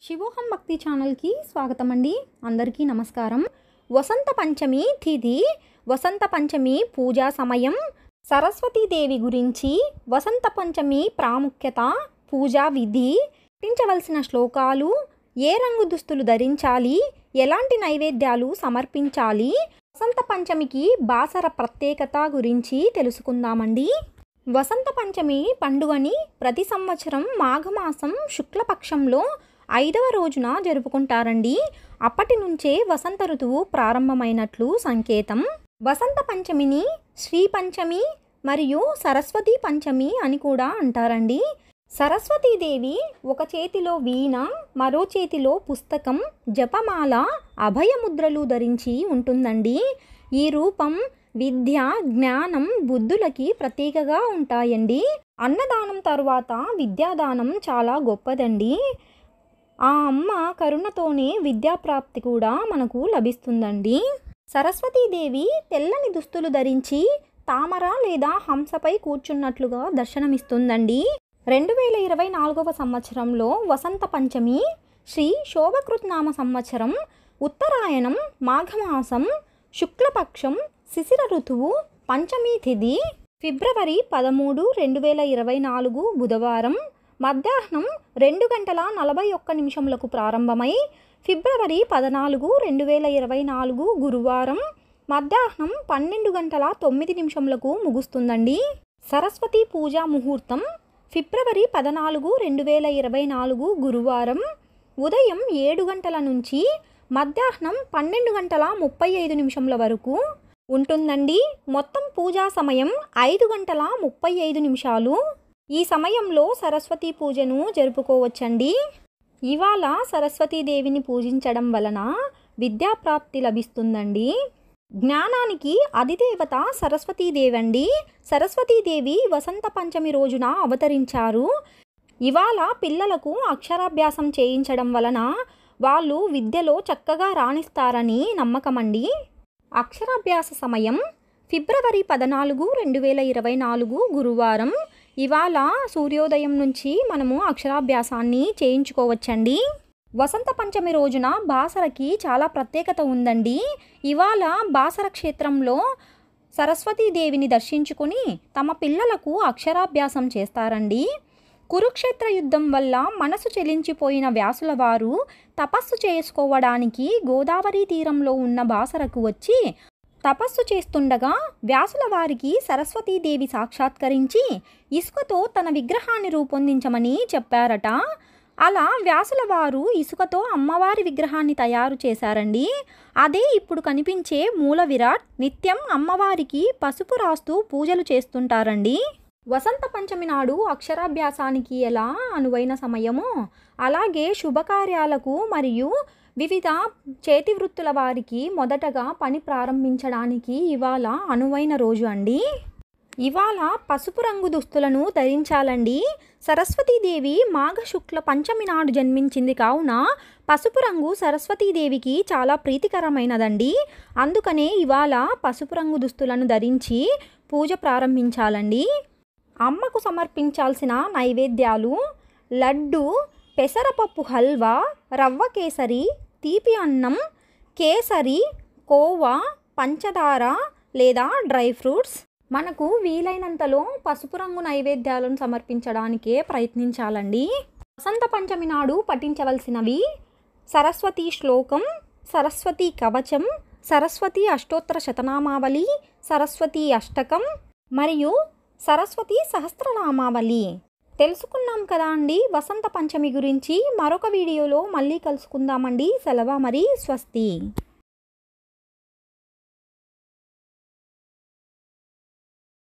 శివోహం భక్తి ఛానల్కి స్వాగతం అండి. అందరికీ నమస్కారం. వసంత పంచమి తిథి, వసంత పంచమి పూజా సమయం, సరస్వతీదేవి గురించి, వసంత పంచమి ప్రాముఖ్యత, పూజా విధి, పఠించవలసిన శ్లోకాలు, ఏ రంగు దుస్తులు ధరించాలి, ఎలాంటి నైవేద్యాలు సమర్పించాలి, వసంత పంచమికి బాసర ప్రత్యేకత గురించి తెలుసుకుందామండి. వసంత పంచమి పండుగని ప్రతి సంవత్సరం మాఘమాసం శుక్లపక్షంలో 5వ రోజున జరుపుకుంటారండి. అప్పటి నుంచే వసంత ఋతువు ప్రారంభమైనట్లు సంకేతం. వసంత పంచమిని శ్రీ పంచమి మరియు సరస్వతీ పంచమి అని కూడా అంటారండి. సరస్వతీదేవి ఒక చేతిలో వీణ, మరో చేతిలో పుస్తకం, జపమాల, అభయముద్రలు ధరించి ఉంటుందండి. ఈ రూపం విద్య, జ్ఞానం, బుద్ధులకి ప్రతీకగా ఉంటాయండి. అన్నదానం తర్వాత విద్యాదానం చాలా గొప్పదండి. ఆ అమ్మ కరుణతోనే విద్యాప్రాప్తి కూడా మనకు లభిస్తుందండి. సరస్వతీదేవి తెల్లని దుస్తులు ధరించి తామర లేదా హంసపై కూర్చున్నట్లుగా దర్శనమిస్తుందండి. 2024వ సంవత్సరంలో వసంత పంచమి శ్రీ శోభకృత్నామ సంవత్సరం, ఉత్తరాయణం, మాఘమాసం, శుక్లపక్షం, శిశిర ఋతువు, పంచమి తిథి, ఫిబ్రవరి 13, 2024 బుధవారం మధ్యాహ్నం 2:41 ప్రారంభమై ఫిబ్రవరి 14, 2024 గురువారం మధ్యాహ్నం 12:09 ముగుస్తుందండి. సరస్వతి పూజా ముహూర్తం ఫిబ్రవరి 14, 2024 గురువారం ఉదయం 7 గంటల నుంచి మధ్యాహ్నం 12:35 వరకు ఉంటుందండి. మొత్తం పూజా సమయం 5:35. ఈ సమయంలో సరస్వతీ పూజను జరుపుకోవచ్చండి. ఇవాళ సరస్వతీదేవిని పూజించడం వలన విద్యాప్రాప్తి లభిస్తుందండి. జ్ఞానానికి అధిదేవత సరస్వతీదేవి అండి. సరస్వతీదేవి వసంత పంచమి రోజున అవతరించారు. ఇవాళ పిల్లలకు అక్షరాభ్యాసం చేయించడం వలన వాళ్ళు విద్యలో చక్కగా రాణిస్తారని నమ్మకమండి. అక్షరాభ్యాస సమయం ఫిబ్రవరి 14, 2024 గురువారం. ఇవాళ సూర్యోదయం నుంచి మనము అక్షరాభ్యాసాన్ని చేయించుకోవచ్చండి. వసంత పంచమి రోజున బాసరకి చాలా ప్రత్యేకత ఉందండి. ఇవాళ బాసర క్షేత్రంలో సరస్వతీదేవిని దర్శించుకుని తమ పిల్లలకు అక్షరాభ్యాసం చేస్తారండి. కురుక్షేత్ర యుద్ధం వల్ల మనసు చెలించిపోయిన వ్యాసుల వారు తపస్సు చేసుకోవడానికి గోదావరి తీరంలో ఉన్న బాసరకు వచ్చి తపస్సు చేస్తుండగా వ్యాసుల వారికి సరస్వతీదేవి సాక్షాత్కరించి ఇసుకతో తన విగ్రహాన్ని రూపొందించమని చెప్పారట. అలా వ్యాసుల వారు ఇసుకతో అమ్మవారి విగ్రహాన్ని తయారు చేశారండి. అదే ఇప్పుడు కనిపించే మూల విరాట్. నిత్యం అమ్మవారికి పసుపు రాస్తూ పూజలు చేస్తుంటారండి. వసంత పంచమి నాడు అక్షరాభ్యాసానికి ఎలా అనువైన సమయమో అలాగే శుభకార్యాలకు మరియు వివిధ చేతి వృత్తుల వారికి మొదటగా పని ప్రారంభించడానికి ఇవాళ అనువైన రోజు అండి. ఇవాళ పసుపు రంగు దుస్తులను ధరించాలండి. సరస్వతీదేవి మాఘ శుక్ల పంచమి నాడు జన్మించింది కావున పసుపు రంగు సరస్వతీదేవికి చాలా ప్రీతికరమైనదండి. అందుకనే ఇవాళ పసుపు రంగు దుస్తులను ధరించి పూజ ప్రారంభించాలండి. అమ్మకు సమర్పించాల్సిన నైవేద్యాలు లడ్డు, పెసరపప్పు హల్వా, రవ్వ కేసరి, తీపి అన్నం, కేసరి, కోవా, పంచదార లేదా డ్రై ఫ్రూట్స్. మనకు వీలైనంతలో పసుపు రంగు నైవేద్యాలను సమర్పించడానికే ప్రయత్నించాలండి. వసంత పంచమి నాడు పఠించవలసినవి సరస్వతీ శ్లోకం, సరస్వతీ కవచం, సరస్వతీ అష్టోత్తర శతనామావళి, సరస్వతీ అష్టకం మరియు సరస్వతీ సహస్రనామావళి. తెలుసుకున్నాం కదా అండి వసంత పంచమి గురించి. మరొక వీడియోలో మళ్ళీ కలుసుకుందామండి. సెలవు మరి. స్వస్తి.